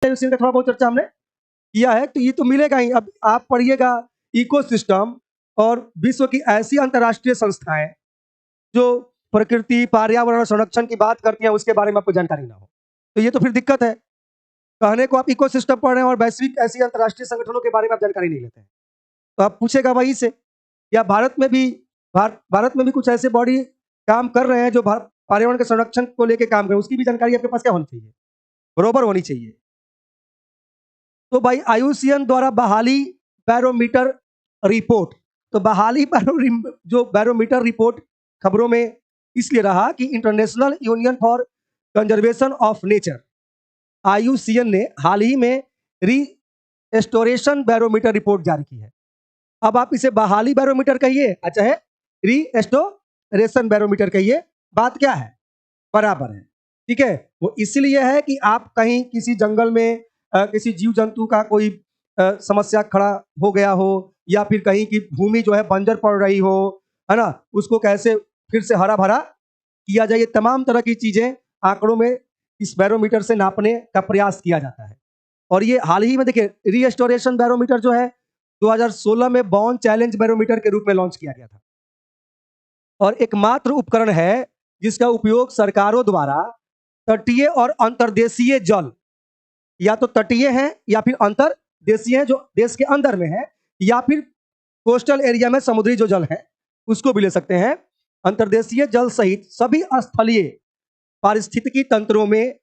का थोड़ा बहुत चर्चा हमने किया है, तो ये तो मिलेगा ही। अब आप पढ़िएगा इकोसिस्टम और विश्व की ऐसी अंतर्राष्ट्रीय संस्थाएं जो प्रकृति पर्यावरण संरक्षण की बात करती हैं, उसके बारे में आपको जानकारी ना हो, तो ये तो फिर दिक्कत है। कहने को आप इकोसिस्टम पढ़ रहे हैं और वैश्विक ऐसी अंतर्राष्ट्रीय संगठनों के बारे में आप जानकारी नहीं लेते हैं, तो आप पूछेगा वहीं से। या भारत में भी कुछ ऐसे बॉडी काम कर रहे हैं जो पर्यावरण के संरक्षण को लेकर काम कर रहे हैं, उसकी भी जानकारी आपके पास क्या होनी चाहिए, बरोबर होनी चाहिए। तो भाई आईयूसीएन द्वारा बहाली बैरोमीटर रिपोर्ट, तो बहाली जो बैरोमीटर रिपोर्ट खबरों में इसलिए रहा कि international union for conservation of nature IUCN ने हाल ही में रीस्टोरेशन बैरोमीटर रिपोर्ट जारी की है। अब आप इसे बहाली बैरोमीटर कहिए, अच्छा है रीस्टोरेशन बैरोमीटर कहिए, बात क्या है, बराबर है। ठीक है, वो इसलिए है कि आप कहीं किसी जंगल में किसी जीव जंतु का कोई समस्या खड़ा हो गया हो, या फिर कहीं की भूमि जो है बंजर पड़ रही हो, है ना, उसको कैसे फिर से हरा भरा किया जाए, तमाम तरह की चीजें आंकड़ों में इस बैरोमीटर से नापने का प्रयास किया जाता है। और ये हाल ही में देखिए रीस्टोरेशन बैरोमीटर जो है 2016 में बॉर्न चैलेंज बैरोमीटर के रूप में लॉन्च किया गया था, और एकमात्र उपकरण है जिसका उपयोग सरकारों द्वारा तटीय और अंतर्देशीय जल, या तो तटीय है या फिर अंतर्देशीय है जो देश के अंदर में है, या फिर कोस्टल एरिया में समुद्री जो जल है उसको भी ले सकते हैं, अंतर्देशीय जल सहित सभी स्थलीय पारिस्थितिकी तंत्रों में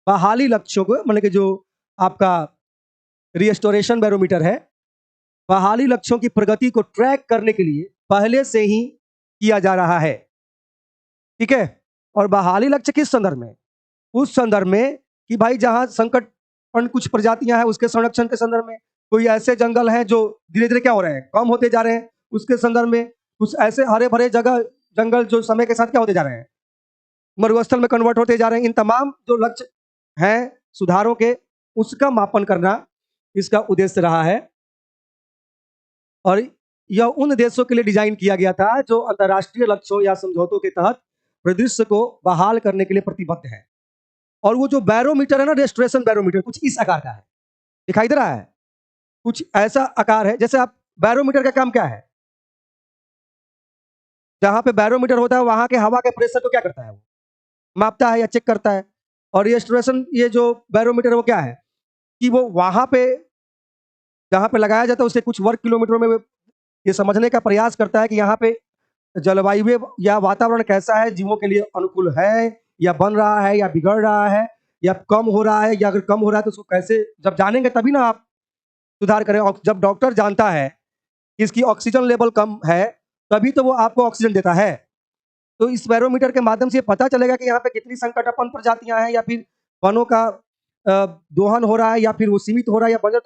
बहाली लक्ष्यों को, मतलब कि जो आपका रीस्टोरेशन बैरोमीटर है, बहाली लक्ष्यों की प्रगति को ट्रैक करने के लिए पहले से ही किया जा रहा है। ठीक है, और बहाली लक्ष्य किस संदर्भ में, उस संदर्भ में कि भाई जहां संकटपूर्ण कुछ प्रजातियां हैं उसके संरक्षण के संदर्भ में, कोई ऐसे जंगल हैं जो धीरे धीरे क्या हो रहे हैं, कम होते जा रहे हैं, उसके संदर्भ में, कुछ ऐसे हरे भरे जंगल जो समय के साथ क्या होते जा रहे हैं, मरुस्थल में कन्वर्ट होते जा रहे हैं, इन तमाम जो लक्ष्य हैं सुधारों के, उसका मापन करना इसका उद्देश्य रहा है। और यह उन देशों के लिए डिजाइन किया गया था जो अंतर्राष्ट्रीय लक्ष्यों या समझौतों के तहत परिदृश्य को बहाल करने के लिए प्रतिबद्ध है। और वो जो बैरोमीटर है ना, रेस्टोरेशन बैरोमीटर, कुछ इस आकार का है, दिखाई दे रहा है, कुछ ऐसा आकार है। जैसे आप बैरोमीटर का काम क्या है, जहां पे बैरोमीटर होता है वहां के हवा के प्रेशर को क्या करता है, वो मापता है या चेक करता है। और रेस्टोरेशन ये जो बैरोमीटर है वो क्या है कि वो वहां पे जहां पे लगाया जाता है उससे कुछ वर्ग किलोमीटर में ये समझने का प्रयास करता है कि यहाँ पे जलवायु या वातावरण कैसा है, जीवों के लिए अनुकूल है या बन रहा है या बिगड़ रहा है या कम हो रहा है, या अगर कम हो रहा है तो उसको कैसे, जब जानेंगे तभी ना आप सुधार करें। और जब डॉक्टर जानता है कि इसकी ऑक्सीजन लेवल कम है तभी तो वो आपको ऑक्सीजन देता है। तो इस बैरोमीटर के माध्यम से पता चलेगा कि यहाँ पे कितनी संकटापन्न प्रजातियां हैं, या फिर वनों का दोहन हो रहा है, या फिर वो सीमित हो रहा है या बंजर,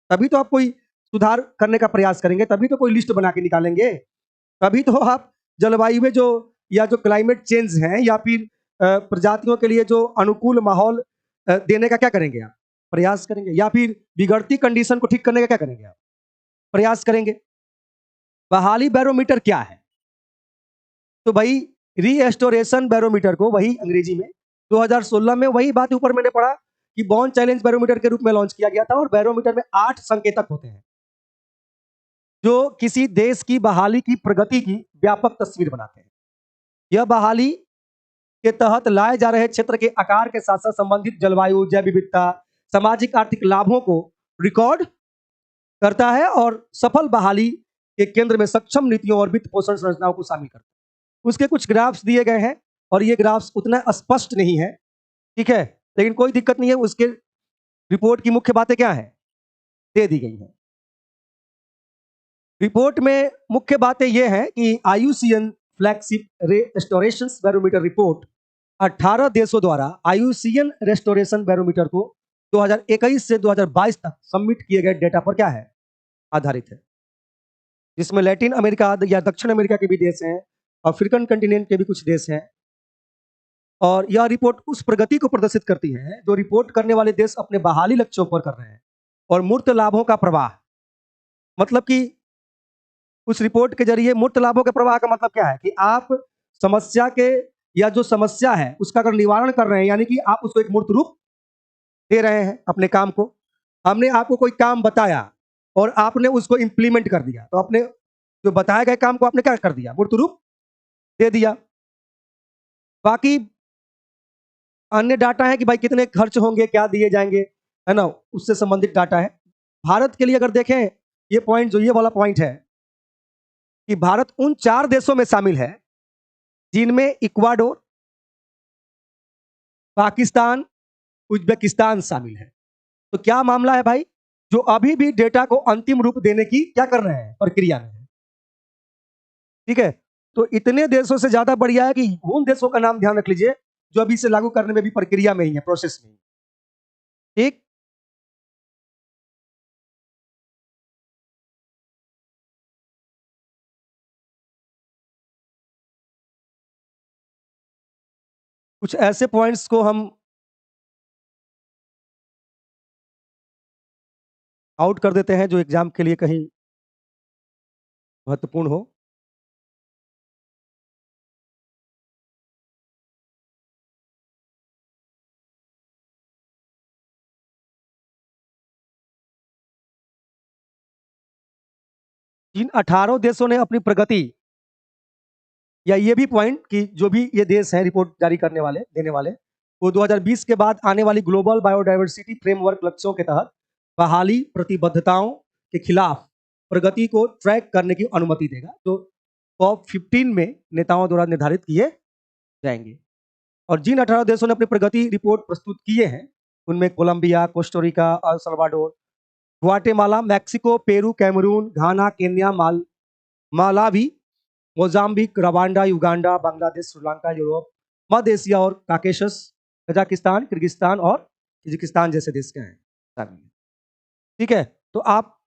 तभी तो आप कोई सुधार करने का प्रयास करेंगे, तभी तो कोई लिस्ट बना के निकालेंगे, तभी तो आप जलवायु में जो या जो क्लाइमेट चेंज है या फिर प्रजातियों के लिए जो अनुकूल माहौल देने का क्या करेंगे आप, प्रयास करेंगे, या फिर बिगड़ती कंडीशन को ठीक करने का क्या करेंगे आप, प्रयास करेंगे। बहाली बैरोमीटर क्या है, तो भाई रीस्टोरेशन बैरोमीटर को वही अंग्रेजी में 2016 में वही बात ऊपर मैंने पढ़ा कि बॉर्न चैलेंज बैरोमीटर के रूप में लॉन्च किया गया था। और बैरोमीटर में 8 संकेतक होते हैं जो किसी देश की बहाली की प्रगति की व्यापक तस्वीर बनाते हैं। यह बहाली के तहत लाए जा रहे क्षेत्र के आकार के साथ साथ संबंधित जलवायु, जैव विविधता, सामाजिक आर्थिक लाभों को रिकॉर्ड करता है, और सफल बहाली के केंद्र में सक्षम नीतियों और वित्त पोषण संरचनाओं को शामिल करता है। उसके कुछ ग्राफ्स दिए गए हैं और ये ग्राफ्स उतना स्पष्ट नहीं है, ठीक है, लेकिन कोई दिक्कत नहीं है, उसके रिपोर्ट की मुख्य बातें क्या है दे दी गई हैं। रिपोर्ट में मुख्य बातें यह हैं कि IUCN flagship restoration barometer report 18 देशों द्वारा आईयूसीएन रेस्टोरेशन बैरोमीटर को 2021 से 2022 तक सबमिट किए गए डेटा पर क्या है आधारित है, जिसमें लैटिन अमेरिका या दक्षिण अमेरिका के भी देश हैं, अफ्रीकन कंटिनेंट के भी कुछ देश हैं। और यह रिपोर्ट उस प्रगति को प्रदर्शित करती है जो रिपोर्ट करने वाले देश अपने बहाली लक्ष्यों पर कर रहे हैं, और मूर्त लाभों का प्रवाह, मतलब कि उस रिपोर्ट के जरिए मूर्त लाभों के प्रवाह का मतलब क्या है कि आप समस्या के या जो समस्या है उसका अगर निवारण कर रहे हैं, यानी कि आप उसको एक मूर्त रूप दे रहे हैं अपने काम को। हमने आपको कोई काम बताया और आपने उसको इम्प्लीमेंट कर दिया, तो अपने जो बताए गए काम को आपने क्या कर दिया, मूर्त रूप दे दिया। बाकी अन्य डाटा है कि भाई कितने खर्च होंगे, क्या दिए जाएंगे, है ना, उससे संबंधित डाटा है। भारत के लिए अगर देखें, ये पॉइंट, जो ये वाला पॉइंट है कि भारत उन 4 देशों में शामिल है जिनमें इक्वाडोर, पाकिस्तान, उज्बेकिस्तान शामिल है। तो क्या मामला है भाई, जो अभी भी डेटा को अंतिम रूप देने की क्या कर रहे हैं, प्रक्रिया में है। ठीक है, तो इतने देशों से ज्यादा बढ़िया है कि उन देशों का नाम ध्यान रख लीजिए जो अभी इसे लागू करने में भी प्रक्रिया में ही है, प्रोसेस में ही। ठीक, कुछ ऐसे पॉइंट्स को हम आउट कर देते हैं जो एग्जाम के लिए कहीं महत्वपूर्ण हो। जिन 18 देशों ने अपनी प्रगति, या ये भी पॉइंट कि जो भी ये देश है रिपोर्ट जारी करने वाले, देने वाले, वो 2020 के बाद आने वाली ग्लोबल बायोडायवर्सिटी फ्रेमवर्क लक्ष्यों के तहत बहाली प्रतिबद्धताओं के खिलाफ प्रगति को ट्रैक करने की अनुमति देगा, जो COP15 में नेताओं द्वारा निर्धारित किए जाएंगे। और जिन 18 देशों ने अपनी प्रगति रिपोर्ट प्रस्तुत किए हैं उनमें Colombia, Costa Rica, El Salvador, Guatemala, Mexico, Peru, Cameroon, Ghana, Kenya, Malawi, Mozambique, Rwanda, Uganda, Bangladesh, Sri Lanka, Europe, मध्य एशिया और काकेशस, कजाकिस्तान, किर्गिस्तान और किर्गिस्तान जैसे देश के हैं। ठीक है, तो आप